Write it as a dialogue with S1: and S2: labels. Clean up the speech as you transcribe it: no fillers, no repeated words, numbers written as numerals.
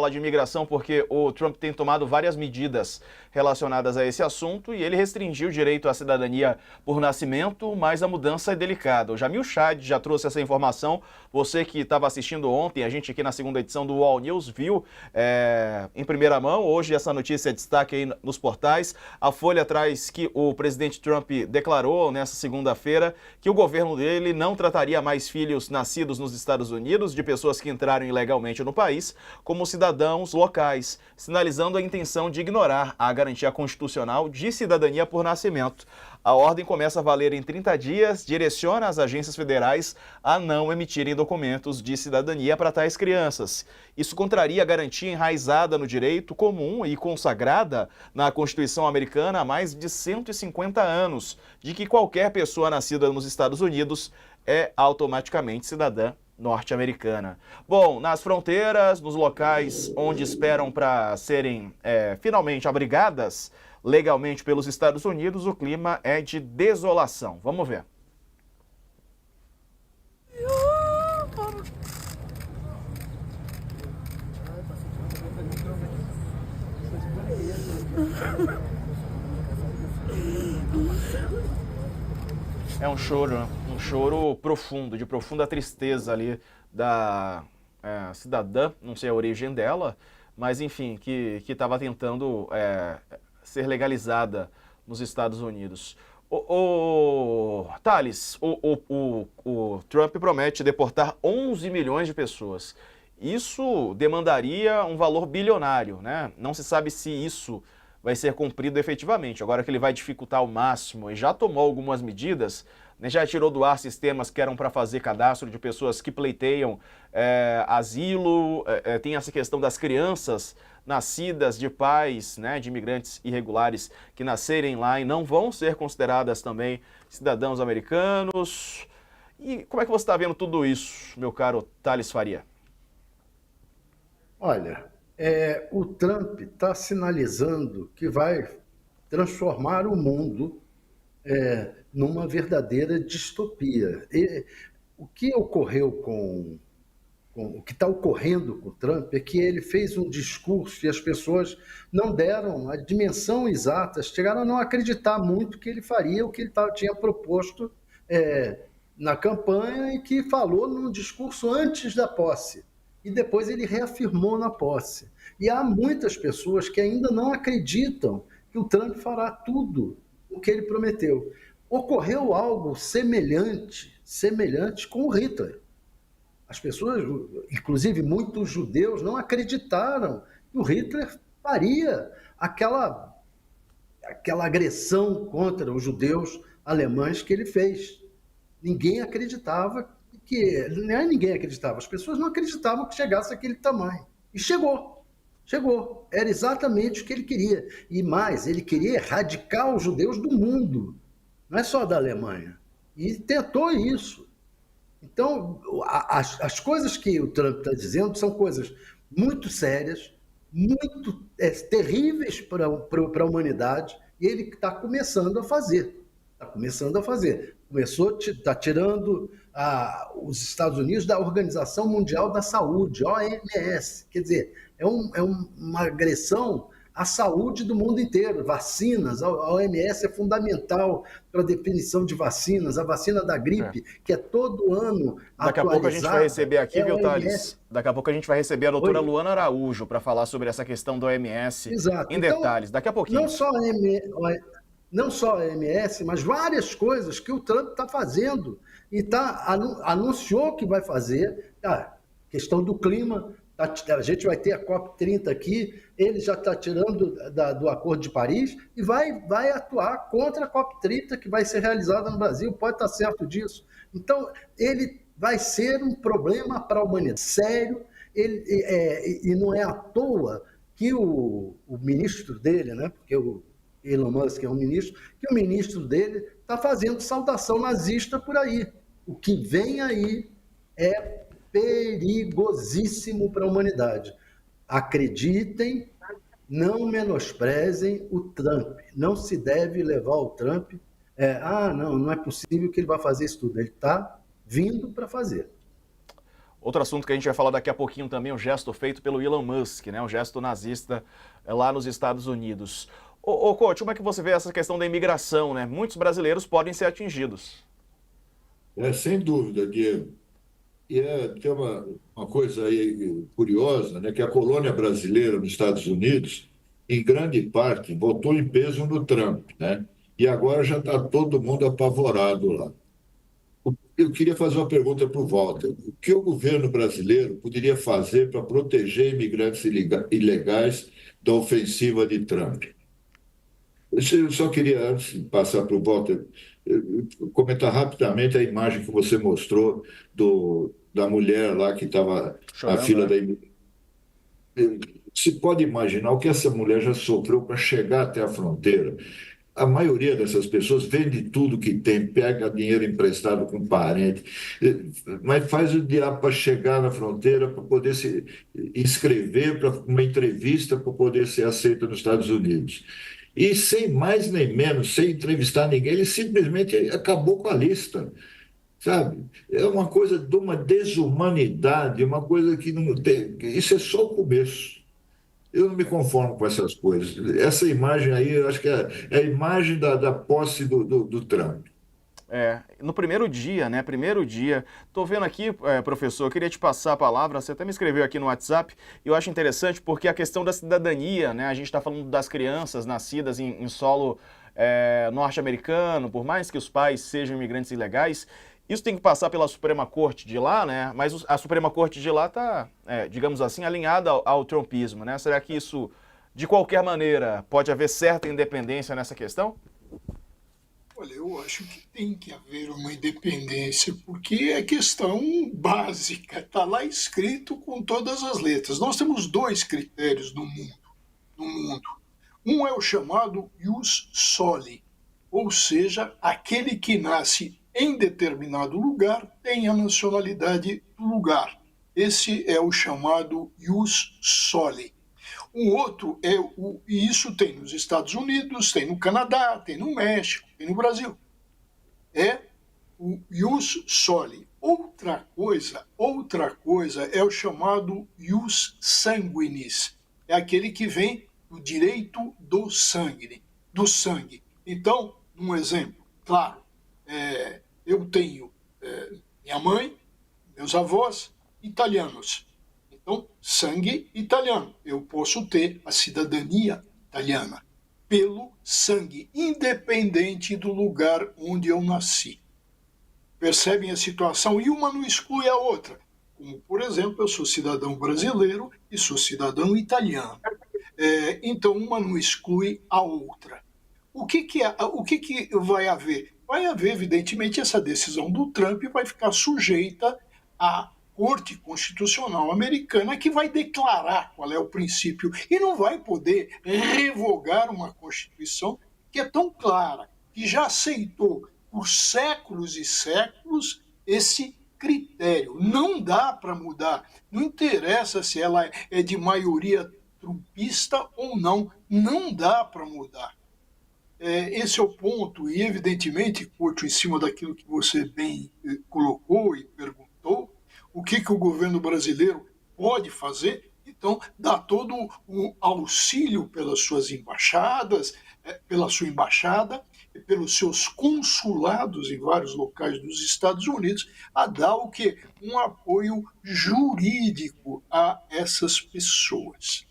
S1: falar de imigração porque o Trump tem tomado várias medidas relacionadas a esse assunto e ele restringiu o direito à cidadania por nascimento, mas a mudança é delicada. O Jamil Chad já trouxe essa informação. Você que estava assistindo ontem, a gente aqui na segunda edição do UOL News viu em primeira mão. Hoje essa notícia é destaque aí nos portais. A Folha traz que o presidente Trump declarou nessa segunda-feira que o governo dele não trataria mais filhos nascidos nos Estados Unidos, de pessoas que entraram ilegalmente no país, como cidadãos locais, sinalizando a intenção de ignorar a garantia constitucional de cidadania por nascimento. A ordem começa a valer em 30 dias, direciona as agências federais a não emitirem documentos de cidadania para tais crianças. Isso contraria a garantia enraizada no direito comum e consagrada na Constituição americana há mais de 150 anos, de que qualquer pessoa nascida nos Estados Unidos é automaticamente cidadã norte-americana. Bom, nas fronteiras, nos locais onde esperam para serem finalmente abrigadas legalmente pelos Estados Unidos, o clima é de desolação. Vamos ver. É um choro profundo, de profunda tristeza ali da cidadã, não sei a origem dela, mas enfim, que estava tentando ser legalizada nos Estados Unidos. Thales, o Trump promete deportar 11 milhões de pessoas. Isso demandaria um valor bilionário, né? Não se sabe se isso vai ser cumprido efetivamente. Agora que ele vai dificultar ao máximo e já tomou algumas medidas, né, já tirou do ar sistemas que eram para fazer cadastro de pessoas que pleiteiam asilo, tem essa questão das crianças nascidas de pais, né, de imigrantes irregulares que nascerem lá e não vão ser consideradas também cidadãos americanos. E como é que você está vendo tudo isso, meu caro Thales Faria?
S2: Olha, o Trump está sinalizando que vai transformar o mundo numa verdadeira distopia. O que ocorreu o que está ocorrendo com o Trump é que ele fez um discurso e as pessoas não deram a dimensão exata, chegaram a não acreditar muito que ele faria o que ele tinha proposto na campanha e que falou num discurso antes da posse. E depois ele reafirmou na posse. E há muitas pessoas que ainda não acreditam que o Trump fará tudo o que ele prometeu. Ocorreu algo semelhante com o Hitler. As pessoas, inclusive muitos judeus, não acreditaram que o Hitler faria aquela agressão contra os judeus alemães que ele fez. Ninguém acreditava não é ninguém acreditava, as pessoas não acreditavam que chegasse àquele tamanho. E chegou. Era exatamente o que ele queria. E mais, ele queria erradicar os judeus do mundo, não é só da Alemanha. E tentou isso. Então, as coisas que o Trump está dizendo são coisas muito sérias, muito terríveis para a humanidade, e ele está começando a fazer. Está tirando os Estados Unidos da Organização Mundial da Saúde, OMS. Quer dizer, uma agressão à saúde do mundo inteiro. Vacinas, a OMS é fundamental para a definição de vacinas. A vacina da gripe, que é todo ano
S1: Daqui a pouco a gente vai receber aqui, viu, Thales? Daqui a pouco a gente vai receber a doutora Luana Araújo para falar sobre essa questão do OMS em detalhes. Daqui a pouquinho.
S2: Não só a OMS, mas várias coisas que o Trump está fazendo e anunciou que vai fazer. Questão do clima, a gente vai ter a COP30 aqui, ele já está tirando do Acordo de Paris e vai atuar contra a COP30 que vai ser realizada no Brasil, pode estar certo disso. Então, ele vai ser um problema para a humanidade, sério, e não é à toa que o ministro dele, né, porque o Elon Musk é um ministro, que o ministro dele está fazendo saudação nazista por aí. O que vem aí é perigosíssimo para a humanidade. Acreditem, não menosprezem o Trump. Não se deve levar o Trump. Não é possível que ele vá fazer isso tudo. Ele está vindo para fazer.
S1: Outro assunto que a gente vai falar daqui a pouquinho também, o gesto feito pelo Elon Musk, né? Um gesto nazista lá nos Estados Unidos. Coach, como é que você vê essa questão da imigração, né? Muitos brasileiros podem ser atingidos.
S3: Sem dúvida, Diego. Tem uma coisa aí curiosa, né, que a colônia brasileira nos Estados Unidos, em grande parte, votou em peso no Trump, né? E agora já está todo mundo apavorado lá. Eu queria fazer uma pergunta para o Walter. O que o governo brasileiro poderia fazer para proteger imigrantes ilegais da ofensiva de Trump? Eu só queria, antes de passar para o Walter, comentar rapidamente a imagem que você mostrou da mulher lá que estava na
S1: Chorando,
S3: fila
S1: né?
S3: da imigração. Se pode imaginar o que essa mulher já sofreu para chegar até a fronteira. A maioria dessas pessoas vende tudo que tem, pega dinheiro emprestado com parente, mas faz o diabo para chegar na fronteira, para poder se inscrever para uma entrevista, para poder ser aceito nos Estados Unidos. E sem mais nem menos, sem entrevistar ninguém, ele simplesmente acabou com a lista, sabe? É uma coisa de uma desumanidade, uma coisa que não tem. Isso é só o começo. Eu não me conformo com essas coisas. Essa imagem aí, eu acho que é a imagem da posse do Trump.
S1: No primeiro dia, né? Primeiro dia. Tô vendo aqui, professor, eu queria te passar a palavra, você até me escreveu aqui no WhatsApp, e eu acho interessante porque a questão da cidadania, né? A gente está falando das crianças nascidas em solo norte-americano, por mais que os pais sejam imigrantes ilegais, isso tem que passar pela Suprema Corte de lá, né? Mas a Suprema Corte de lá está, digamos assim, alinhada ao trumpismo, né? Será que isso, de qualquer maneira, pode haver certa independência nessa questão?
S4: Olha, eu acho que tem que haver uma independência, porque é questão básica, está lá escrito com todas as letras. Nós temos dois critérios no mundo. Um é o chamado ius soli, ou seja, aquele que nasce em determinado lugar tem a nacionalidade do lugar. Esse é o chamado ius soli. O outro e isso tem nos Estados Unidos, tem no Canadá, tem no México, tem no Brasil. É o ius soli. Outra coisa é o chamado ius sanguinis. É aquele que vem do direito do sangue. Então, um exemplo, claro, eu tenho minha mãe, meus avós italianos. Então, sangue italiano. Eu posso ter a cidadania italiana pelo sangue, independente do lugar onde eu nasci. Percebem a situação? E uma não exclui a outra. Como, por exemplo, eu sou cidadão brasileiro e sou cidadão italiano. Então, uma não exclui a outra. O que vai haver? Vai haver, evidentemente, essa decisão do Trump vai ficar sujeita à Corte Constitucional Americana, que vai declarar qual é o princípio e não vai poder revogar uma Constituição que é tão clara, que já aceitou por séculos e séculos esse critério. Não dá para mudar. Não interessa se ela é de maioria trumpista ou não. Não dá para mudar. Esse é o ponto, e evidentemente, Couto, em cima daquilo que você bem colocou e perguntou, o que o governo brasileiro pode fazer? Então, dá todo o auxílio pelas suas embaixadas, pela sua embaixada, pelos seus consulados em vários locais dos Estados Unidos, a dar o quê? Um apoio jurídico a essas pessoas.